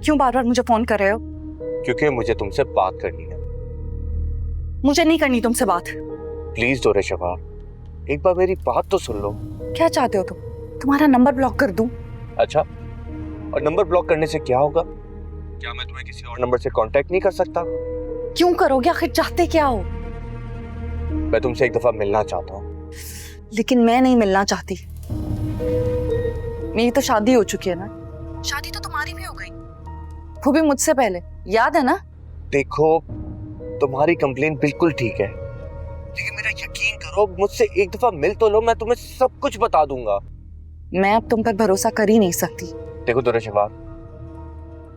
क्यों बार बार मुझे फोन कर रहे हो? क्योंकि मुझे तुमसे बात करनी है। मुझे नहीं करनी तुमसे बात। प्लीज दोरे शबा, एक बार मेरी बात तो सुन लो। क्या चाहते हो तुम? तुम्हारा नंबर ब्लॉक कर दूं? अच्छा, और नंबर ब्लॉक करने से क्या होगा? क्या मैं तुम्हें किसी और नंबर से कांटेक्ट नहीं कर सकता? क्यों करोगे? आखिर चाहते क्या हो? मैं तुमसे एक दफा मिलना चाहता हूँ। लेकिन मैं नहीं मिलना चाहती। मेरी तो शादी हो चुकी है ना। शादी तो तुम्हारी भी हो गई, वो भी मुझसे पहले, याद है ना? देखो, तुम्हारी कंप्लेन बिल्कुल ठीक है, लेकिन मेरा यकीन करो, मुझसे एक दफा मिल तो लो, मैं तुम्हें सब कुछ बता दूंगा। मैं अब तुम पर भरोसा कर ही नहीं सकती। देखो दोरे शबा,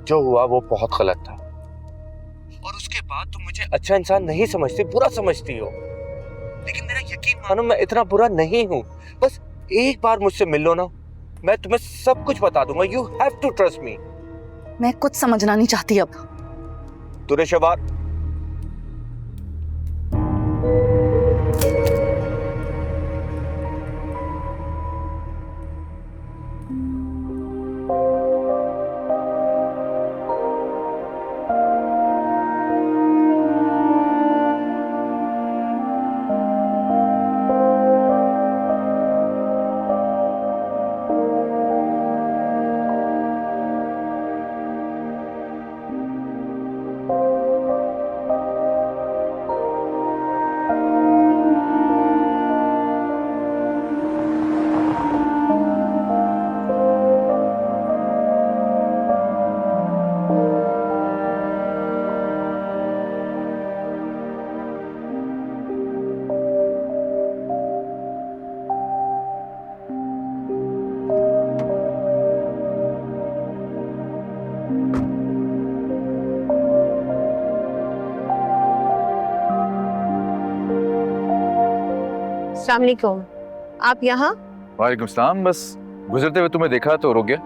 जो हुआ वो बहुत गलत था, और उसके बाद तुम मुझे अच्छा इंसान नहीं समझती, बुरा समझती हो। लेकिन मेरा यकीन मानो, मैं इतना बुरा नहीं हूँ। बस एक बार मुझसे मिल लो ना, मैं तुम्हें सब कुछ बता दूंगा। You have to trust me. मैं कुछ समझना नहीं चाहती अब। दुरे शबा, अस्सलाम वालेकुम। आप यहाँ? वालेकुम सलाम। बस गुजरते हुए तुम्हें देखा तो रुक गया।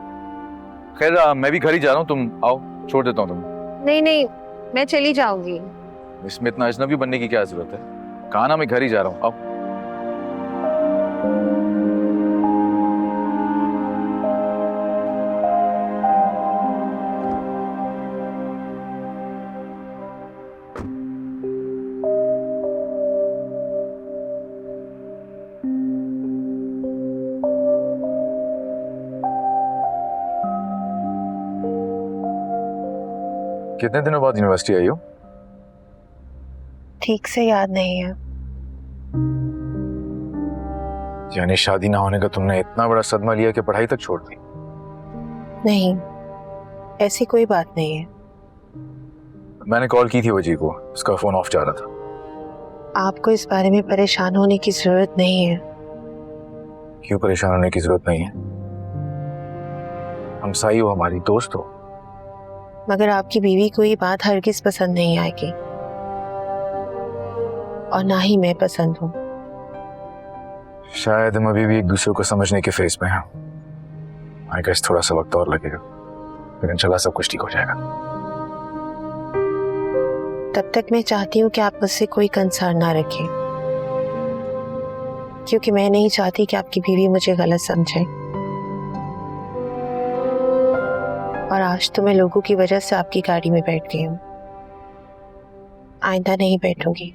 खैर मैं भी घर ही जा रहा हूँ, तुम आओ, छोड़ देता हूँ तुम। नहीं नहीं, मैं चली जाऊंगी। इसमें इतना अजनबी बनने की क्या जरूरत है? कहा ना मैं घर ही जा रहा हूँ, आओ। कितने दिनों बाद यूनिवर्सिटी आई हो? ठीक से याद नहीं है। यानी शादी ना होने का तुमने इतना बड़ा सदमा लिया कि पढ़ाई तक छोड़ दी? नहीं, ऐसी कोई बात नहीं है। मैंने कॉल की थी वजी को, उसका फोन ऑफ जा रहा था। आपको इस बारे में परेशान होने की जरूरत नहीं है। क्यों परेशान होने की जरूरत नहीं है? हमसाई हो, हमारी दोस्त हो। मगर आपकी बीवी को ये बात हरगिज पसंद नहीं आएगी, और ना ही मैं पसंद हूँ। शायद हम अभी भी एक दूसरे को समझने के फेज में हैं। आई गेस थोड़ा सा वक्त और लगेगा, लेकिन इंशाल्लाह सब कुछ ठीक हो जाएगा। तब तक मैं चाहती हूँ कि आप मुझसे कोई कंसर्न ना रखें, क्योंकि मैं नहीं चाहती कि आपकी बीवी मुझे गलत समझे। और आज तो मैं लोगों की वजह से आपकी गाड़ी में बैठ गई हूँ, आइंदा नहीं बैठूंगी।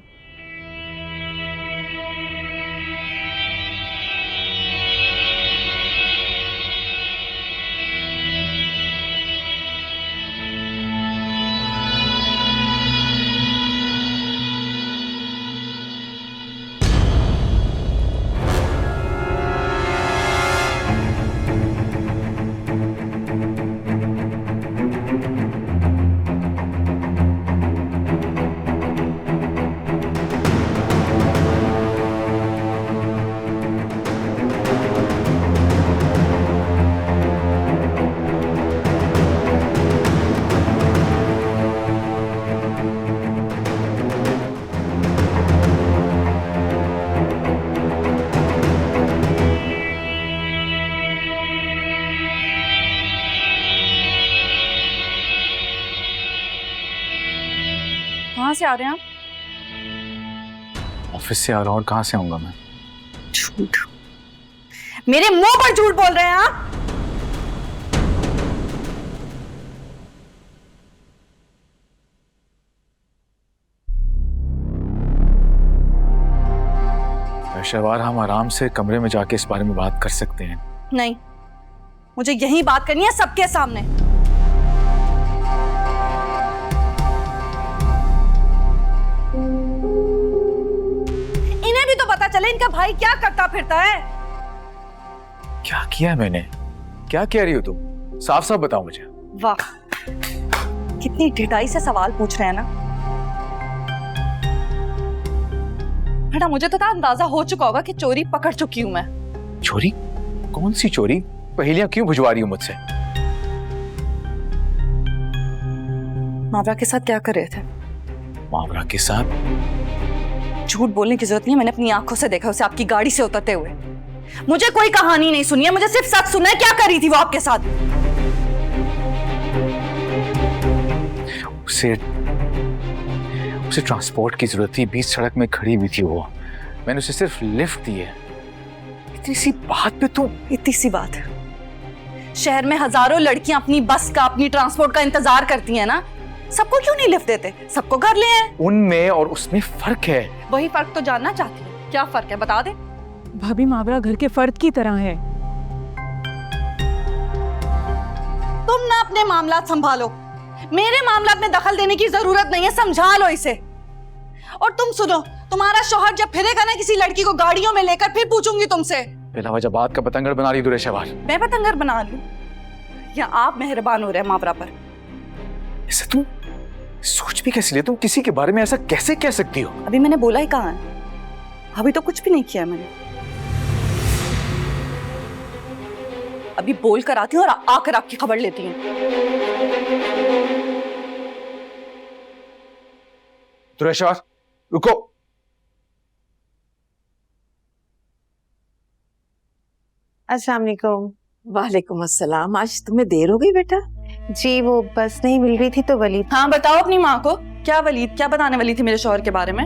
कहाँ से आ रहे हैं आप? ऑफिस से आ रहा हूँ। और कहाँ से आऊंगा मैं? झूठ, मेरे मुंह पर झूठ बोल रहे हैं आप। शहवार, हम आराम से कमरे में जाके इस बारे में बात कर सकते हैं। नहीं, मुझे यही बात करनी है सबके सामने। इन्हें भी तो पता चले इनका भाई क्या करता फिरता है। क्या किया है मैंने? क्या कह रही हो तुम? साफ साफ बताओ मुझे। वाह, कितनी ढिठाई से सवाल पूछ रहे हैं ना। बेटा, मुझे तो अंदाजा हो चुका होगा कि चोरी पकड़ चुकी हूं मैं। चोरी? कौन सी चोरी? पहेलियां क्यों बुझवा रही हो मुझसे? मावरा के साथ क्या कर रहे थे? मावरा के साथ? झूठ बोलने की जरूरत नहीं, मैंने अपनी आंखों से देखा उसे आपकी गाड़ी से उतरते हुए। मुझे कोई कहानी नहीं सुनी है, मुझे सिर्फ सच सुना है। क्या कर रही थी वो आपके साथ? उसे ट्रांसपोर्ट की जरूरत थी, बीच सड़क में खड़ी हुई थी वो। मैंने उसे सिर्फ लिफ्ट दी है। इतनी सी बात पे तुम? इतनी सी बात है? शहर में हजारों लड़कियां अपनी बस का, अपनी ट्रांसपोर्ट का इंतजार करती हैं ना। सबको क्यों नहीं लिफ्ट देते? सबको घर ले आए। उनमें और उसमें फर्क है। वही फर्क तो जानना चाहती है। क्या फर्क है, बता दे। भाभी, मावरा घर के फर्द की तरह है। तुम ना अपने मामला संभालो, मेरे मामला में दखल देने की जरूरत नहीं है, समझा लो इसे। और तुम सुनो, तुम्हारा शौहर जब फिरेगा ना किसी लड़की को गाड़ियों में लेकर, फिर पूछूंगी तुमसे। पहला वजह बात का पतंगड़ बना रही दूर शहवार। मैं पतंगर बना रही हूँ या आप मेहरबान हो रहे हैं मावरा पर? इसे तुम सोच भी कैसे लिया? तुम किसी के बारे में ऐसा कैसे कह सकती हो? अभी मैंने बोला ही कहाँ है? अभी तो कुछ भी नहीं किया मैंने। अभी बोल कर आती हूँ और आकर आपकी खबर लेती हूँ। दुरेशवार, रुको। अस्सलाम वालेकुम। वालेकुम अस्सलाम। आज तुम्हें देर हो गई बेटा? जी, वो बस नहीं मिल रही थी तो वलीद। हाँ, बताओ अपनी माँ को। क्या वलीद? क्या बताने वाली थी मेरे शौहर के बारे में?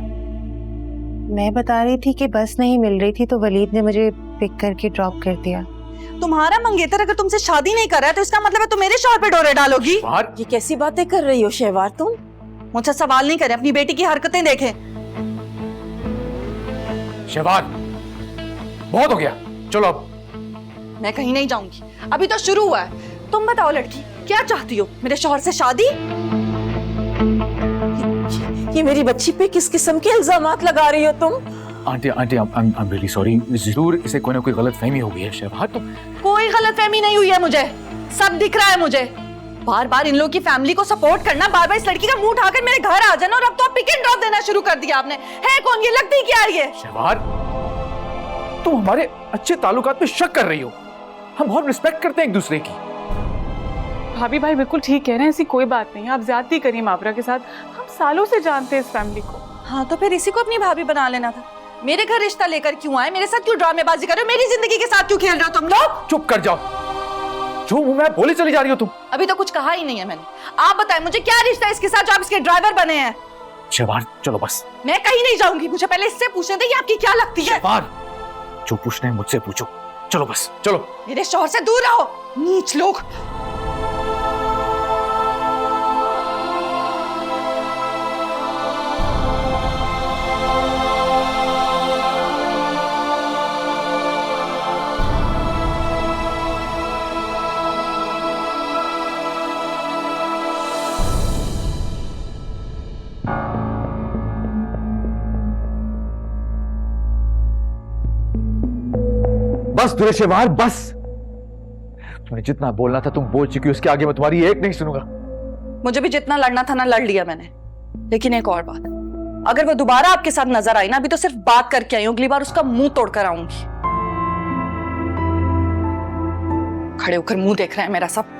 मैं बता रही थी कि बस नहीं मिल रही थी तो वलीद ने मुझे पिक करके ड्रॉप कर दिया। तुम्हारा मंगेतर अगर तुमसे शादी नहीं कर रहा है तो इसका मतलब है तुम मेरे शौहर पे डोरे डालोगी। ये कैसी बातें कर रही हो शहवार तुम? मुझसे सवाल नहीं करे, अपनी बेटी की हरकतें देखें। शहवार, बहुत हो गया, चलो अब। मैं कहीं नहीं जाऊंगी, अभी तो शुरू हुआ है। तुम बताओ लड़की, क्या चाहती हो? मेरे शौहर से शादी? ये मेरी बच्ची पे किस किस्म के इल्जामात लगा रही हो तुम? Aunty, I am really sorry. जरूर इसे कोई ना कोई गलत फहमी हो गई है शहवार। तुम? कोई गलतफहमी नहीं हुई है, मुझे सब दिख रहा है। मुझे बार बार इन लोगों की फैमिली को सपोर्ट करना, बार बार इस लड़की का मुंह उठाकर मेरे घर आ जाना, और अब तो पिक एंड ड्रॉप देना शुरू कर दिया आपने। है कौन ये? लगती क्या है ये? शहवार, तुम हमारे अच्छे ताल्लुकात पे शक कर रही हो। हम बहुत रिस्पेक्ट करते हैं एक दूसरे की। भाभी भाई बिल्कुल ठीक कह रहे हैं, ऐसी कोई बात नहीं है। आप ज्यादती करिए मावरा के साथ, हम सालों से जानते हैं इस फैमिली को। हाँ, तो फिर इसी को अपनी भाभी बना लेना था। मेरे घर रिश्ता लेकर क्यों आए? मेरे साथ क्यों ड्रामेबाजी कर रहे हो? मेरी जिंदगी के साथ क्यों खेल रहे हो तुम लोग? चुप कर जाओ, जो मुंह में बोले चली जा रही हो तुम। अभी तो कुछ कहा ही नहीं है मैंने। आप बताएं मुझे, क्या रिश्ता है इसके साथ जो आप इसके ड्राइवर बने हैं? शहवार, चलो बस। मैं कहीं नहीं जाऊंगी, मुझे पहले इससे पूछने दे, ये आपकी क्या लगती है? शहवार, जो पूछना है मुझसे पूछो। चलो बस, चलो। मेरे शौहर से दूर रहो, नीच लोग। बस दुरेशवार, बस। तुम्हें जितना बोलना था तुम बोल चुकी हो, उसके आगे मैं तुम्हारी एक नहीं सुनूंगा। मुझे भी जितना लड़ना था ना लड़ लिया मैंने। लेकिन एक और बात, अगर वो दोबारा आपके साथ नजर आई ना, अभी तो सिर्फ बात करके आई हूं, अगली बार उसका मुंह तोड़कर आऊंगी। खड़े होकर मुंह देख रहे हैं मेरा सब।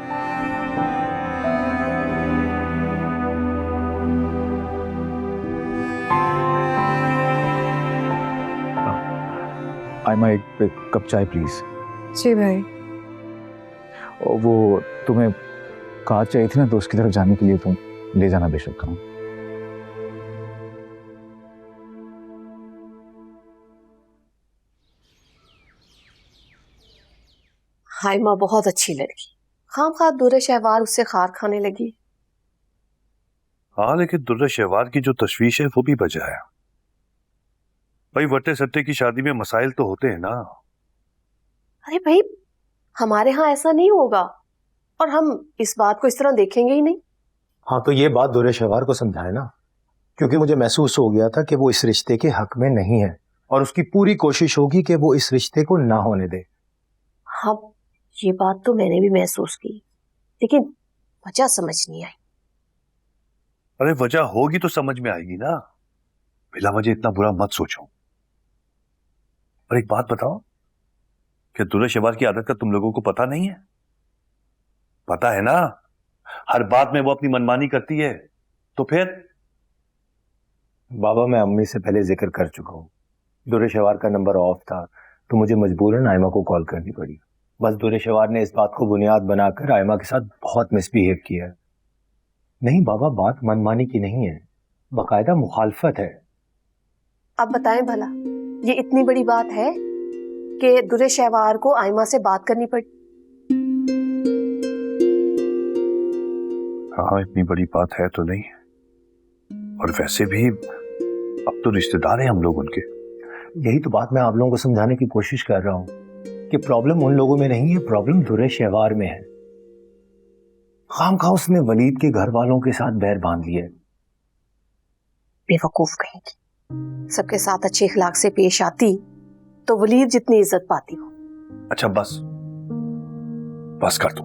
आयमा, एक कप चाय प्लीज। जी भाई। और वो तुम्हें कार चाहिए थी ना, तो उसकी तरफ जाने के लिए तुम ले जाना बेशक। करो। हाय माँ, बहुत अच्छी लड़की। खामखा दुर्रे शहवार उससे खार खाने लगी। हाँ, लेकिन दुर्रे शहवार की जो तशवीश है वो भी वजह है। भाई वट्टे सट्टे की शादी में मसाइल तो होते हैं ना। अरे भाई, हमारे यहाँ ऐसा नहीं होगा और हम इस बात को इस तरह देखेंगे ही नहीं। हाँ तो ये बात दुर्रे शहवार को समझाए ना, क्योंकि मुझे महसूस हो गया था कि वो इस रिश्ते के हक में नहीं है और उसकी पूरी कोशिश होगी कि वो इस रिश्ते को ना होने दे। हाँ, ये बात तो मैंने भी महसूस की, लेकिन वजह समझ नहीं आई। अरे वजह होगी तो समझ में आएगी ना, बिला वजह इतना बुरा मत सोचो। और एक बात बताओ, क्या दुर्रे शहवार की आदत का तुम लोगों को पता नहीं है? पता है ना, हर बात में वो अपनी मनमानी करती है। तो फिर बाबा मैं अम्मी से पहले जिक्र कर चुका हूँ, दुर्रे शहवार का नंबर ऑफ था तो मुझे मजबूरन आयमा को कॉल करनी पड़ी। बस दुर्रे शहवार ने इस बात को बुनियाद बनाकर आयमा के साथ बहुत मिसबिहेव किया है। नहीं बाबा, बात मनमानी की नहीं है, बाकायदा मुखालफत है। अब बताएं भला, ये इतनी बड़ी बात है कि दुर्रे शहवार को आयमा से बात करनी पड़ी? हाँ, इतनी बड़ी बात है तो नहीं, और वैसे भी अब तो रिश्तेदार हैं हम लोग उनके। यही तो बात मैं आप लोगों को समझाने की कोशिश कर रहा हूँ कि प्रॉब्लम उन लोगों में नहीं है, प्रॉब्लम दुर्रे शहवार में है। खामखा उसने वलीद के घर वालों के साथ बैर बांध लिया। बेवकूफ कहेंगी, सबके साथ अच्छे इखलाक से पेश आती तो वलीद जितनी इज्जत पाती हो। अच्छा बस बस कर दो,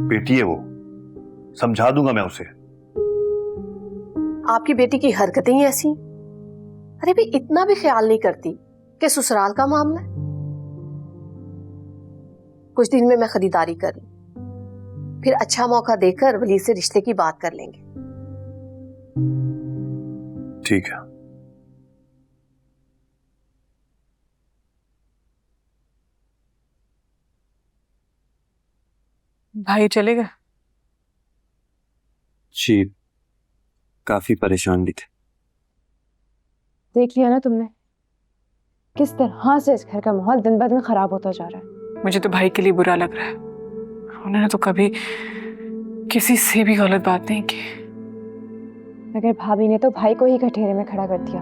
बेटी है वो, समझा दूंगा मैं उसे। आपकी बेटी की हरकतें ही ऐसी। अरे भाई, इतना भी ख्याल नहीं करती कि ससुराल का मामला है। कुछ दिन में मैं खरीदारी कर लूं, फिर अच्छा मौका देकर वली से रिश्ते की बात कर लेंगे। ठीक है। भाई चले गए? जी, काफी परेशान भी थे। देख लिया ना तुमने किस तरह से इस घर का माहौल दिन ब दिन खराब होता जा रहा है। मुझे तो भाई के लिए बुरा लग रहा है, उन्होंने तो कभी किसी से भी गलत बात नहीं की। मगर भाभी ने तो भाई को ही कठेरे में खड़ा कर दिया।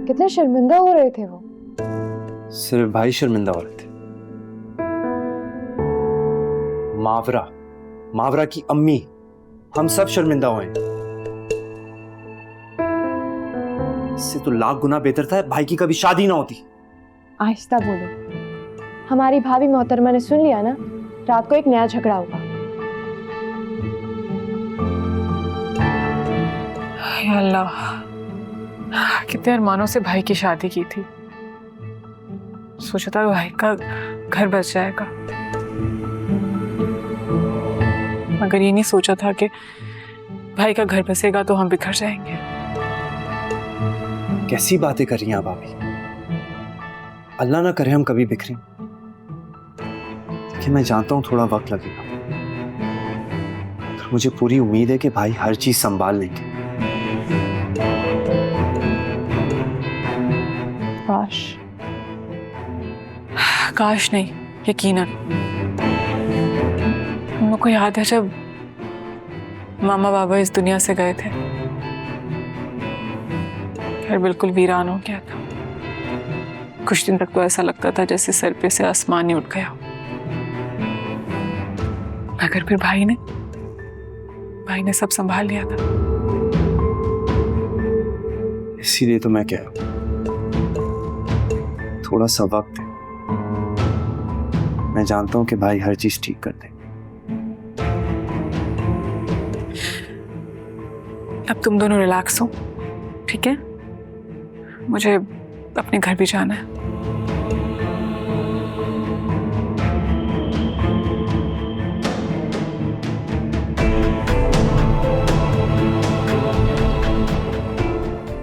कितने शर्मिंदा हो रहे थे वो। सिर्फ भाई शर्मिंदा हो रहे थे? मावरा की अम्मी, हम सब शर्मिंदा हुए। इससे तो लाख गुना बेहतर था भाई की कभी शादी ना होती। आहिस्ता बोलो, हमारी भाभी मोहतरमा ने सुन लिया ना, रात को एक नया झगड़ा होगा। या अल्लाह, कितने अरमानों से भाई की शादी की थी, सोचा था भाई का घर बच जाएगा, मगर ये नहीं सोचा था कि भाई का घर बसेगा तो हम बिखर जाएंगे। कैसी बातें कर रही हैं आप भाभी? अल्लाह ना करे हम कभी बिखरें। देखिए, मैं जानता हूं थोड़ा वक्त लगेगा, पर मुझे पूरी उम्मीद है कि भाई हर चीज संभाल लेंगे। काश नहीं, यकीनन। मुझको याद है जब मामा बाबा इस दुनिया से गए थे, घर बिल्कुल वीरान हो गया था। कुछ दिन तक तो ऐसा लगता था जैसे सर पे से आसमान ही उठ गया। मगर फिर भाई ने सब संभाल लिया था। इसीलिए तो मैं कह रहा हूं, थोड़ा सा वक्त है। मैं जानता हूं कि भाई हर चीज ठीक कर देंगे। अब तुम दोनों रिलैक्स हो, ठीक है? मुझे अपने घर भी जाना है।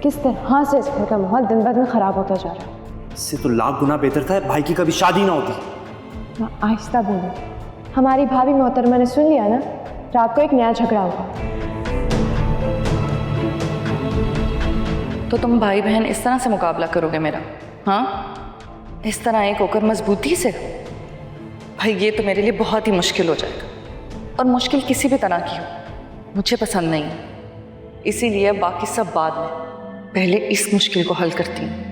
किस तरह से इस घर का माहौल दिन ब दिन खराब होता जा रहा है। इससे तो लाख गुना बेहतर था भाई की कभी शादी ना होती। आहिस्ता बोलो, हमारी भाभी मोहतरमा ने सुन लिया ना, रात को एक नया झगड़ा होगा। तो तुम भाई बहन इस तरह से मुकाबला करोगे मेरा? हाँ, इस तरह एक होकर मजबूती से? भाई ये तो मेरे लिए बहुत ही मुश्किल हो जाएगा, और मुश्किल किसी भी तरह की हो मुझे पसंद नहीं है। इसीलिए बाकी सब बाद में, पहले इस मुश्किल को हल करती हूँ।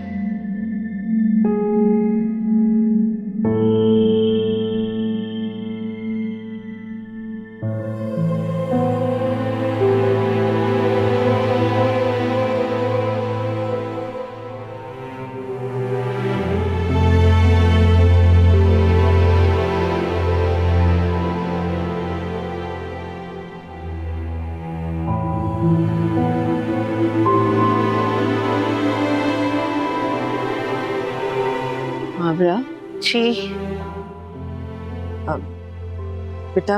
मावरा जी। बेटा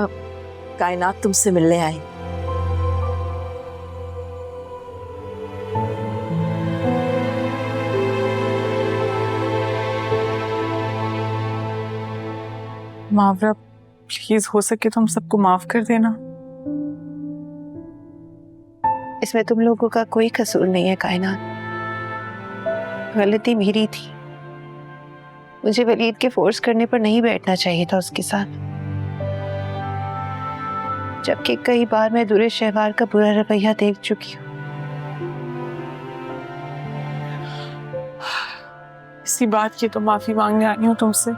कायनात तुमसे मिलने आई। मावरा प्लीज हो सके तो हम सबको माफ कर देना। इसमें तुम लोगों का कोई कसूर नहीं है कायनात, गलती मेरी थी। मुझे वलीद के फोर्स करने पर नहीं बैठना चाहिए था उसके साथ, जबकि कई बार मैं दुरे शहवार का बुरा रवैया देख चुकी हूँ। इसी बात की तो माफी मांगने आई हूँ तुमसे।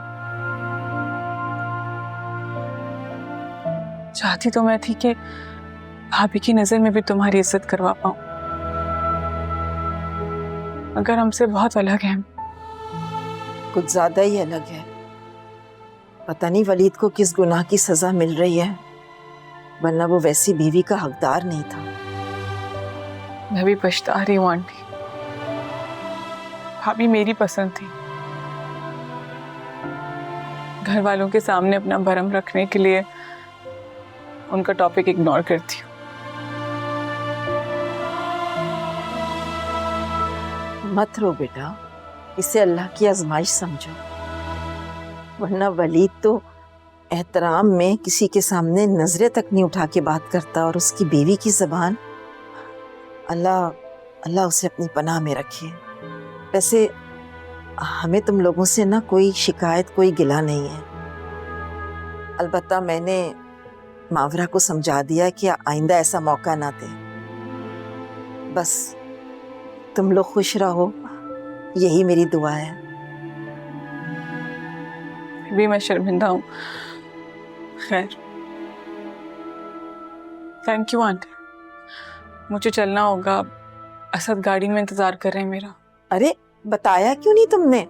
चाहती तो मैं थी कि भाभी की नजर में भी तुम्हारी इज्जत करवा पाऊं, मगर हमसे बहुत अलग हैं। कुछ ज्यादा ही अलग है। पता नहीं वलीद को किस गुनाह की सजा मिल रही है, वरना वो वैसी बीवी का हकदार नहीं था। मैं भी पछता रही हूँ आंटी, भाभी मेरी पसंद थी। घर वालों के सामने अपना भरम रखने के लिए उनका टॉपिक इग्नोर करती हूँ। मत रो बेटा, इसे अल्लाह की आजमाइश समझो, वरना वलीद तो एहतराम में किसी के सामने नजरें तक नहीं उठा के बात करता, और उसकी बीवी की जबान, अल्लाह उसे अपनी पनाह में रखे। वैसे हमें तुम लोगों से ना कोई शिकायत, कोई गिला नहीं है। अलबत्ता मैंने मावरा को समझा दिया कि आइंदा ऐसा मौका ना दे। बस तुम लोग खुश रहो, यही मेरी दुआ है। फिर भी मैं शर्मिंदा हूँ। खैर, थैंक यू आंटी। मुझे चलना होगा, असद गाड़ी में इंतजार कर रहे हैं मेरा। अरे बताया क्यों नहीं तुमने?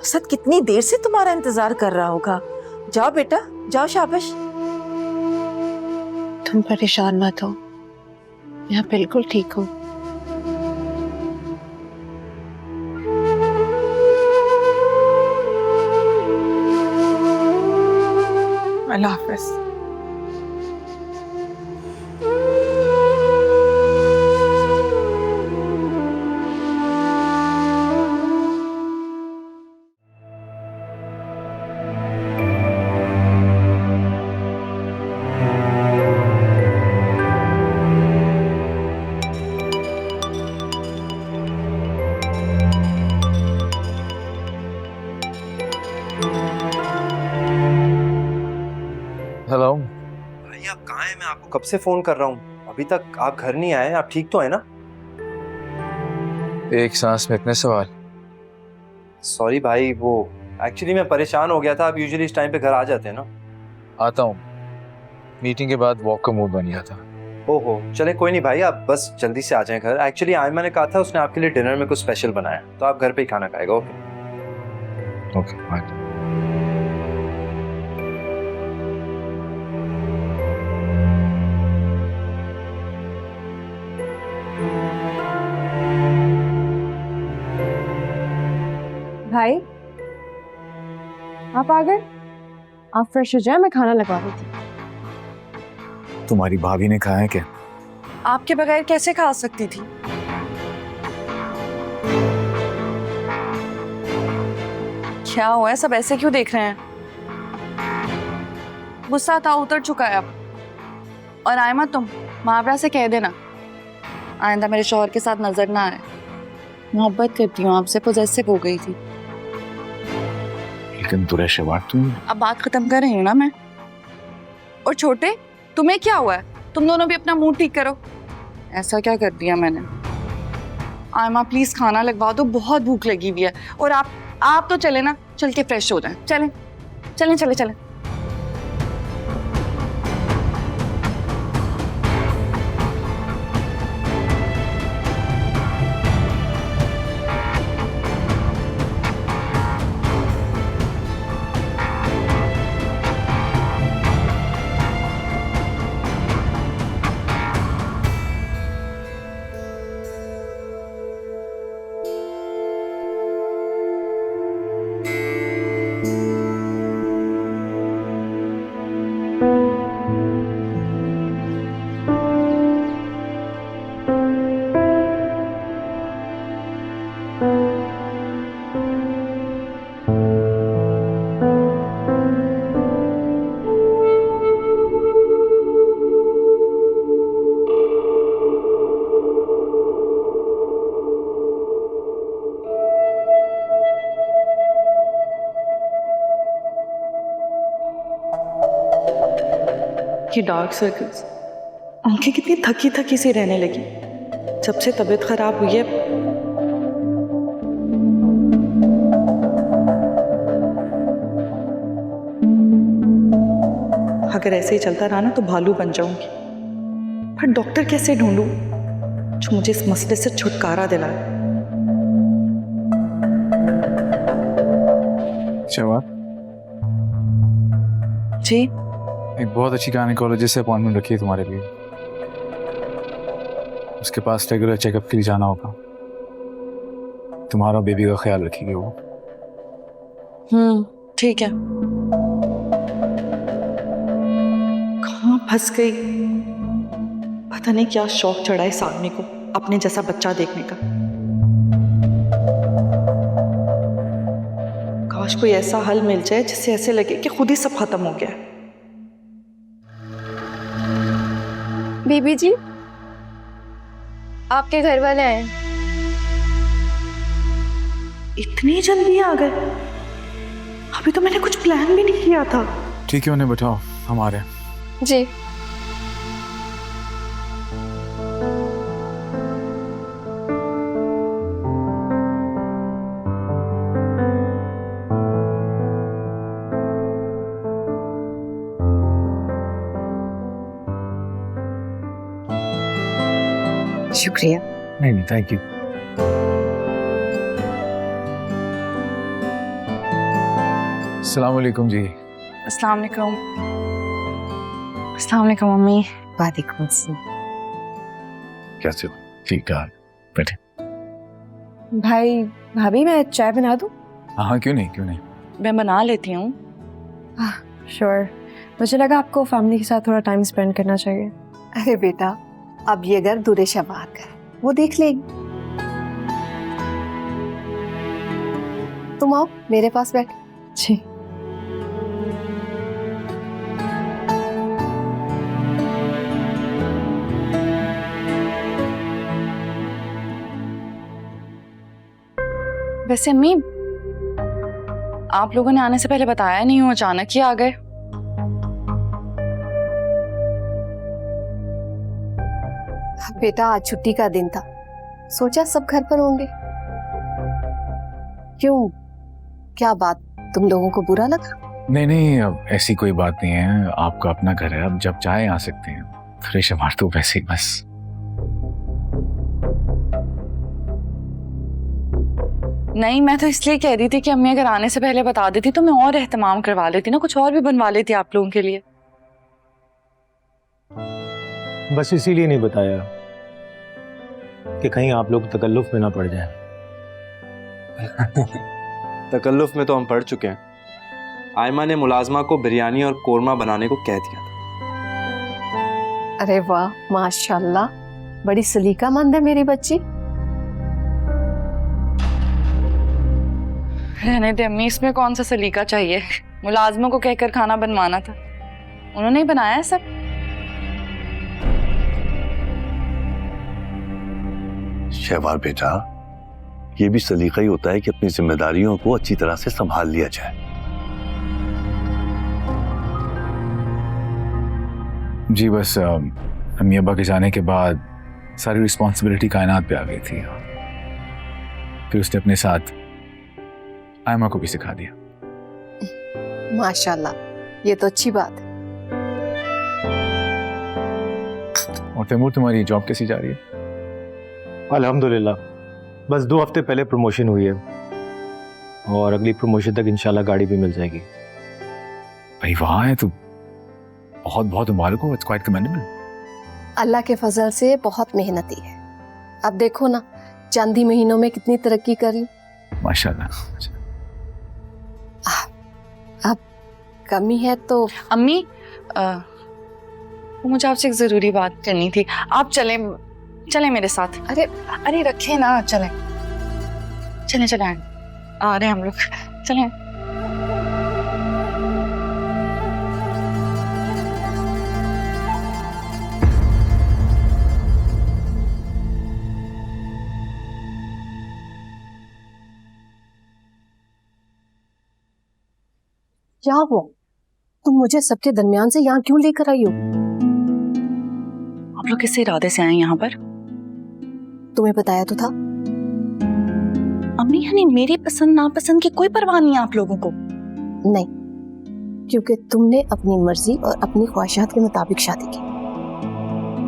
असद कितनी देर से तुम्हारा इंतजार कर रहा होगा। जाओ बेटा जाओ, शाबाश। तुम परेशान मत हो, मैं बिल्कुल ठीक हूँ। अल्लाह हाफिज। हेलो भाई आप कहाँ हैं? मैं आपको कब से फोन कर रहा हूँ, अभी तक आप घर नहीं आए। आप ठीक तो है ना? एक सांस में इतने सवाल। सॉरी भाई, वो एक्चुअली मैं परेशान हो गया था। आप यूजुअली इस टाइम पे घर आ जाते हैं ना? आता हूँ, मीटिंग के बाद वॉक का मूड बन गया था। ओहो चले कोई नहीं भाई, आप बस जल्दी से आ जाएं घर। एक्चुअली आयमा ने कहा था उसने आपके लिए डिनर में कुछ स्पेशल बनाया, तो आप घर पे ही खाना खाएगा। Okay okay bye. भाई आप आ गए? आप फ्रेश हो जाए, मैं खाना लगा रही थी। तुम्हारी भाभी ने कहा है क्या? आपके बगैर कैसे खा सकती थी? क्या हुआ है, सब ऐसे क्यों देख रहे हैं? गुस्सा था उतर चुका है अब। और आयमा तुम मावरा से कह देना आइंदा मेरे शौहर के साथ नजर ना आए। मोहब्बत करती हूँ आपसे, पोजेसिव हो गई थी। लेकिन दुरे शहवार तुम। अब बात खत्म कर रही हूँ ना मैं। और छोटे तुम्हें क्या हुआ है? तुम दोनों भी अपना मूड ठीक करो। ऐसा क्या कर दिया मैंने? आयमा प्लीज खाना लगवा दो, बहुत भूख लगी हुई है। और आप तो चले ना, चल के फ्रेश हो जाएं। चलें चलें चलें चलें। ये डार्क सर्कल्स, आंखें कितनी थकी थकी सी रहने लगी जब से तबीयत खराब हुई है। अगर ऐसे ही चलता रहा ना तो भालू बन जाऊंगी। पर डॉक्टर कैसे ढूंढूं जो मुझे इस मसले से छुटकारा दिलाए। शहबाज, जी एक बहुत अच्छी गायनेकोलॉजिस्ट से अपॉइंटमेंट रखी है तुम्हारे लिए। उसके पास रेगुलर चेकअप के लिए जाना होगा। तुम्हारा बेबी का ख्याल रखेगी वो। ठीक है। कहाँ फंस गई, पता नहीं क्या शौक चढ़ा इस आदमी को अपने जैसा बच्चा देखने का। काश कोई ऐसा हल मिल जाए जिससे ऐसे लगे कि खुद ही सब खत्म हो गया। बीबी जी, आपके घर वाले आए। इतनी जल्दी आ गए? अभी तो मैंने कुछ प्लान भी नहीं किया था। ठीक है, उन्हें बैठाओ, हमारे। जी। शुक्रिया। नहीं, थैंक यू। अस्सलाम वालेकुम जी। अस्सलाम वालेकुम। अस्सलाम वालेकुम मम्मी। वालेकुम अस्सलाम। कैसे हो? ठीक है, बैठे। भाई भाभी, मैं चाय बना दूं? हाँ, क्यों नहीं, क्यों नहीं। मैं बना लेती हूँ। श्योर। मुझे लगा आपको फैमिली के साथ थोड़ा टाइम स्पेंड करना चाहिए। अरे बेटा, अब ये घर दूरे शबार का है, वो देख लेगी। तुम आओ मेरे पास बैठ। जी। वैसे अम्मी, आप लोगों ने आने से पहले बताया नहीं, हूँ अचानक ही आ गए। बेटा, आज छुट्टी का दिन था, सोचा सब घर पर होंगे। क्यों, क्या बात, तुम लोगों को बुरा लगा? नहीं नहीं, अब ऐसी कोई बात नहीं है। आपका अपना घर है, अब जब चाहे आ सकते हैं। फ्रेश हमार तो वैसे ही बस। नहीं, मैं तो इसलिए कह रही थी कि अम्मी अगर आने से पहले बता देती तो मैं और एहतमाम करवा लेती ना, कुछ और भी बनवा लेती आप लोगों के लिए। बस इसीलिए नहीं बताया कि कहीं आप लोग तकल्लुफ में ना पड़ जाए। तकल्लुफ में तो हम पढ़ चुके हैं। आयमा ने मुलाजमा को बिरयानी और कोरमा बनाने को कह दिया था। अरे वाह, माशाल्लाह, बड़ी सलीकामंद है मेरी बच्ची। रहने दे अम्मी, इसमें कौन सा सलीका चाहिए। मुलाजमों को कहकर खाना बनवाना था, उन्होंने ही बनाया है सब। शहबाज बेटा, ये भी सलीका ही होता है कि अपनी जिम्मेदारियों को अच्छी तरह से संभाल लिया जाए। जी, बस अम्मी अब्बा के जाने के बाद सारी रिस्पॉन्सिबिलिटी कायनात पे आ गई थी। फिर उसने अपने साथ आयमा को भी सिखा दिया। माशाल्लाह, ये तो अच्छी बात है। और तैमूर, तुम्हारी जॉब कैसी जा रही है? अल्हम्दुलिल्लाह, बस 2 हफ्ते पहले प्रमोशन हुई है और अगली प्रमोशन तक इंशाल्लाह गाड़ी भी मिल जाएगी। भाई वाह है, तो बहुत बहुत मुबारक हो, इट्स क्वाइट कमेंडेबल। अल्लाह के फजल से बहुत मेहनती है। अब देखो ना, चंद ही महीनों में कितनी तरक्की करी। माशाल्लाह। अब कमी है तो अम्मी, मुझे आपसे एक जरूरी बात करनी थी। आप चले चले मेरे साथ। अरे अरे रखे ना, चले चले चले, आ रहे हैं हम लोग, चले। क्या हुआ? तुम मुझे सबके दरमियान से यहाँ क्यों लेकर आई हो? आप लोग किस इरादे से आए यहाँ पर? तुम्हें बताया तो था। अम्मी, यानी मेरी पसंद नापसंद की कोई परवाह नहीं है आप लोगों को? नहीं, क्योंकि तुमने अपनी मर्जी और अपनी ख्वाहिशात के मुताबिक शादी की।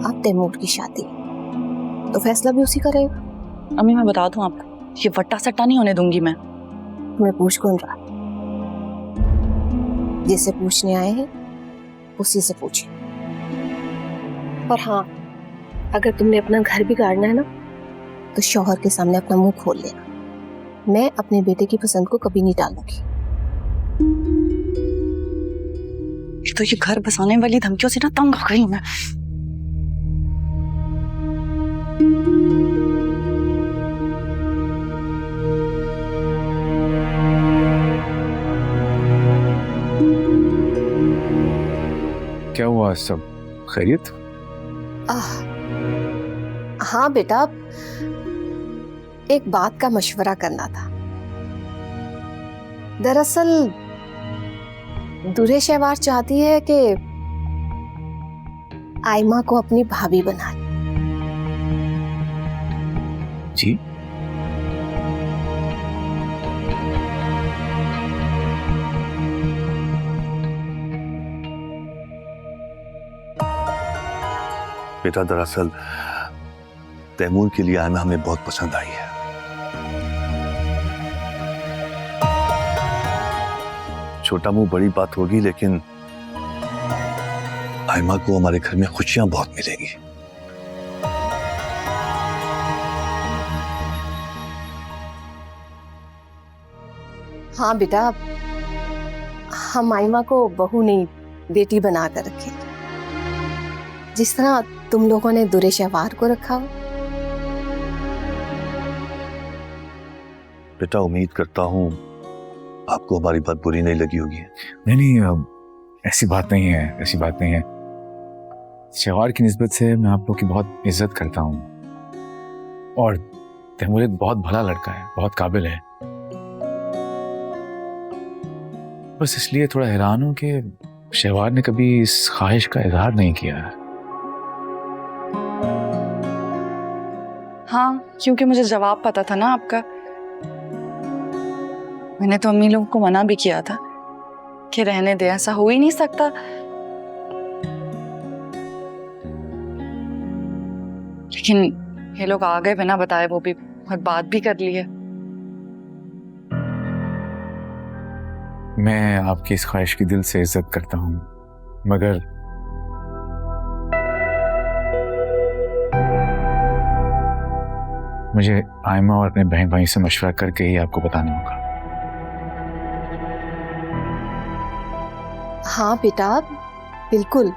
अब तैमूर की शादी, तो फैसला भी उसी का रहेगा। अम्मी, मैं बता दूं आपको, ये वट्टा सट्टा नहीं होने दूंगी मैं। तुम्हें पूछ कौन रहा? जिसे पूछने आए हैं उसी से पूछे। और हाँ, अगर तुमने अपना घर बिगाड़ना है ना, तो शौहर के सामने अपना मुंह खोल लेना। मैं अपने बेटे की पसंद को कभी नहीं टालूंगी। तो ये घर बसाने वाली धमकियों से ना तंग हो गई हूं मैं। क्या हुआ, सब खैरियत? हाँ बेटा, एक बात का मशवरा करना था। दरअसल दूल्हे शहवार चाहती है कि आयमा को अपनी भाभी बना ले। जी? बेटा, दरअसल तैमूर के लिए आयमा हमें बहुत पसंद आई है। छोटा मुंह बड़ी बात होगी, लेकिन आयमा को हमारे घर में खुशियां बहुत मिलेंगी। हाँ बेटा, हम आयमा को बहू नहीं बेटी बना कर रखे, जिस तरह तुम लोगों ने दुरे शहवार को रखा हो। बेटा, उम्मीद करता हूँ आपको हमारी बात बुरी नहीं लगी होगी। नहीं, ऐसी बात नहीं है, ऐसी बात नहीं है। शहवार की निस्बत से मैं आप लोग की बहुत इज्जत करता हूँ, और तैमूर एक बहुत भला लड़का है, बहुत काबिल है। बस इसलिए थोड़ा हैरान हूँ कि शहवार ने कभी इस ख्वाहिश का इजहार नहीं किया है। हाँ, क्योंकि मुझे जवाब पता था ना आपका। मैंने तो अम्मी लोगों को मना भी किया था कि रहने दे, ऐसा हो ही नहीं सकता। लेकिन ये लोग आ गए बिना बताए, वो भी और बात भी कर ली है। मैं आपकी इस ख्वाहिश की दिल से इज्जत करता हूँ, मगर मुझे आयमा और अपने बहन भाई से मशवरा करके ही आपको बताना होगा। हाँ बेटा, बिल्कुल।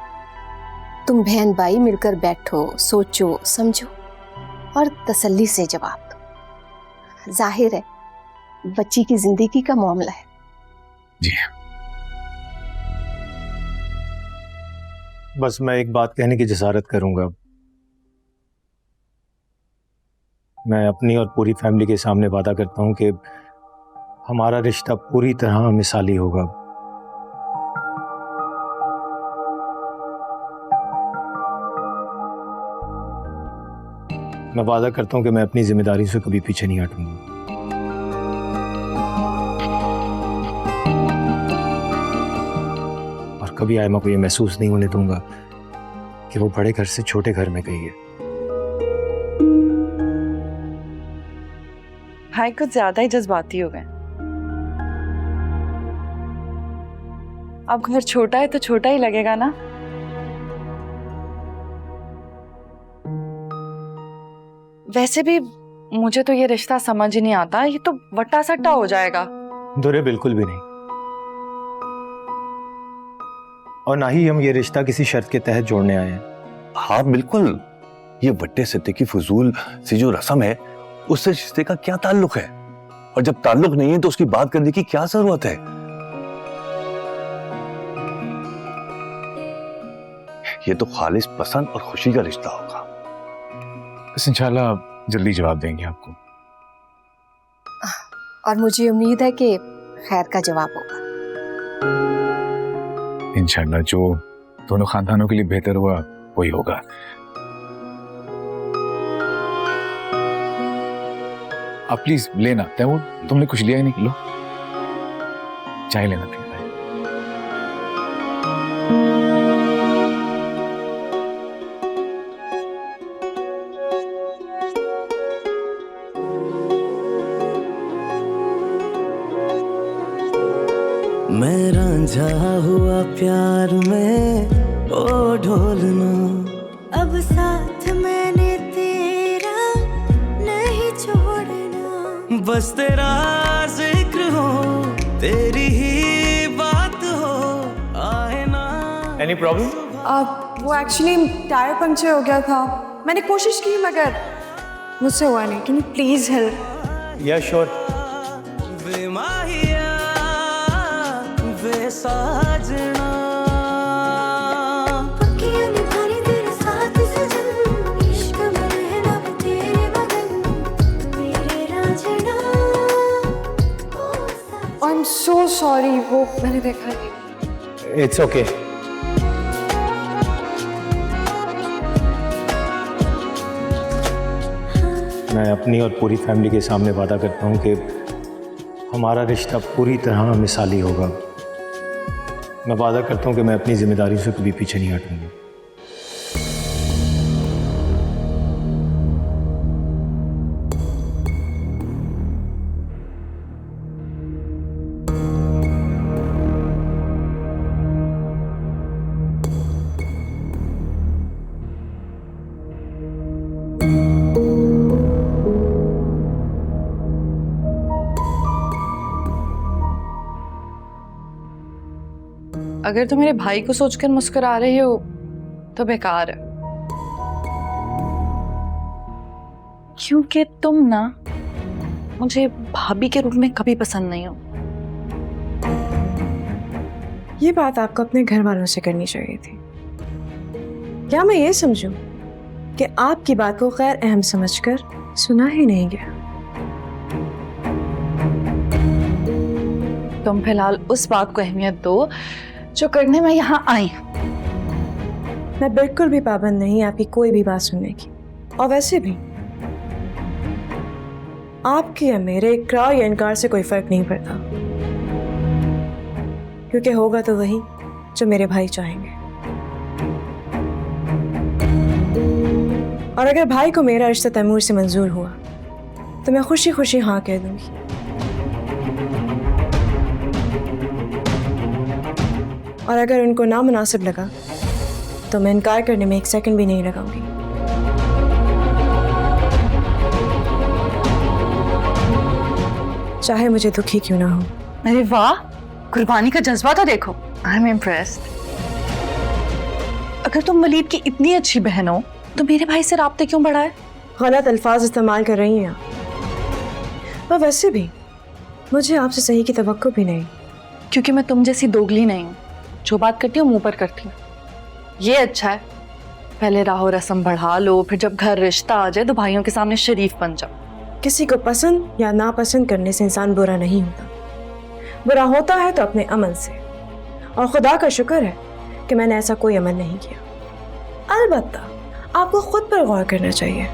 तुम बहन भाई मिलकर बैठो, सोचो, समझो और तसल्ली से जवाब दो। जाहिर है बच्ची की जिंदगी का मामला है। जी। बस मैं एक बात कहने की जसारत करूंगा। मैं अपनी और पूरी फैमिली के सामने वादा करता हूं कि हमारा रिश्ता पूरी तरह मिसाली होगा। मैं वादा करता हूं कि मैं अपनी जिम्मेदारी से कभी पीछे नहीं हटूंगा। कभी आयमा को ये महसूस नहीं होने दूंगा कि वो बड़े घर से छोटे घर में गई है। भाई कुछ ज्यादा ही जज्बाती हो गए। अब घर छोटा है तो छोटा ही लगेगा ना। वैसे भी मुझे तो ये रिश्ता समझ ही नहीं आता, ये तो वट्टा सट्टा हो जाएगा। दुरे बिल्कुल भी नहीं, और ना ही हम ये रिश्ता किसी शर्त के तहत जोड़ने आए हैं। हाँ बिल्कुल, ये वट्टे सट्टे की फजूल सी जो रस्म है उससे रिश्ते का क्या ताल्लुक है, और जब ताल्लुक नहीं है तो उसकी बात करने की क्या जरूरत है। ये तो खालिस पसंद और खुशी का रिश्ता होगा। बस इंशाल्लाह जल्दी जवाब देंगे आपको। और मुझे उम्मीद है कि खैर का जवाब होगा। इंशाल्लाह जो दोनों खानदानों के लिए बेहतर हुआ वही होगा। आप प्लीज लेना। तैमूर, तुमने कुछ लिया ही नहीं, लो चाय लेना प्लीज। मैं रांझा हुआ प्यार में ओ ढोलना, अब साथ मैंने तेरा नहीं छोड़ना, बस तेरा जिक्र हो, तेरी ही बात हो, आए ना। Any problem? वो एक्चुअली टायर पंक्चर हो गया था, मैंने कोशिश की मगर मुझसे हुआ नहीं। Can you please help? या श्योर। साजना पक्कियां निभानी तेरे साथ सजन, इश्क में रहना तेरे बदन, मेरे Raanjhanaa. I am so sorry, वो मैंने देखा नहीं। It's okay. मैं अपनी और पूरी फैमिली के सामने वादा करता हूँ कि हमारा रिश्ता पूरी तरह मिसाली होगा। मैं वादा करता हूँ कि मैं अपनी जिम्मेदारी से कभी पीछे नहीं हटूंगा। अगर तुम मेरे भाई को सोचकर मुस्कुरा रही हो तो बेकार है, क्योंकि तुम ना मुझे भाभी के रूप में कभी पसंद नहीं हो। ये बात आपको अपने घर वालों से करनी चाहिए थी। क्या मैं ये समझूं कि आपकी बात को गैर अहम समझकर सुना ही नहीं गया? तुम फिलहाल उस बात को अहमियत दो जो करने में यहाँ आई। मैं बिल्कुल भी पाबंद नहीं आपकी कोई भी बात सुनने की, और वैसे भी आपके या मेरे इकरार या इनकार से कोई फर्क नहीं पड़ता, क्योंकि होगा तो वही जो मेरे भाई चाहेंगे। और अगर भाई को मेरा रिश्ता तैमूर से मंजूर हुआ तो मैं खुशी खुशी हाँ कह दूंगी। और अगर उनको नामुनासिब लगा तो मैं इनकार करने में एक सेकंड भी नहीं लगाऊंगी। चाहे मुझे दुखी क्यों ना हो। अरे वाह, कुर्बानी का जज्बा तो देखो। I am impressed. अगर तुम वलीद की इतनी अच्छी बहन हो तो मेरे भाई से राब्ते क्यों बढ़ाए? गलत अल्फाज इस्तेमाल कर रही हैं आप। पर वैसे भी मुझे आपसे सही की तवक्को भी नहीं, क्योंकि मैं तुम जैसी दोगली नहीं हूँ, जो बात करती हूँ मुंह पर करती हूँ। ये अच्छा है, पहले राहो रस्म बढ़ा लो, फिर जब घर रिश्ता आ जाए तो भाइयों के सामने शरीफ बन जाओ। किसी को पसंद या नापसंद करने से इंसान बुरा नहीं होता। बुरा होता है तो अपने अमल से, और खुदा का शुक्र है कि मैंने ऐसा कोई अमल नहीं किया। अलबत्ता आपको खुद पर गौर करना चाहिए।